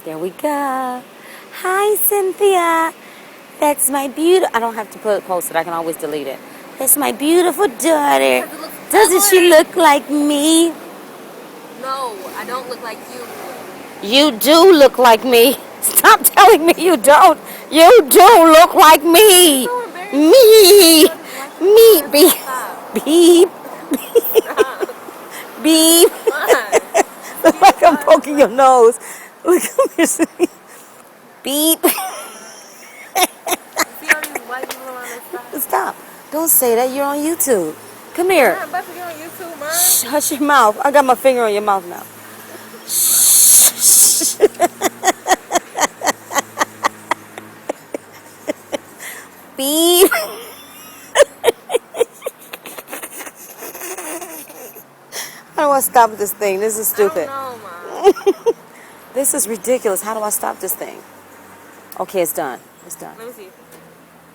There we go. Hi, Cynthia. That's my beautiful. I don't have to post it. I can always delete it. That's my beautiful daughter. Doesn't she look like me? No, I don't look like you. You do look like me. Stop telling me you don't. You do look like me. So embarrassing. Me. Me. Beep. Stop. Beep. Beep. Look like I'm poking your nose. Look, come here, Cindy. Beep. See all these white people on this side? Stop. Don't say that. You're on YouTube. Come here. I'm about to get on YouTube, Mom. Shh, hush your mouth. I got my finger on your mouth now. Beep. How do I stop this thing? This is stupid. I don't know, Mom. This is ridiculous. How do I stop this thing? Okay, it's done. It's done. Let me see.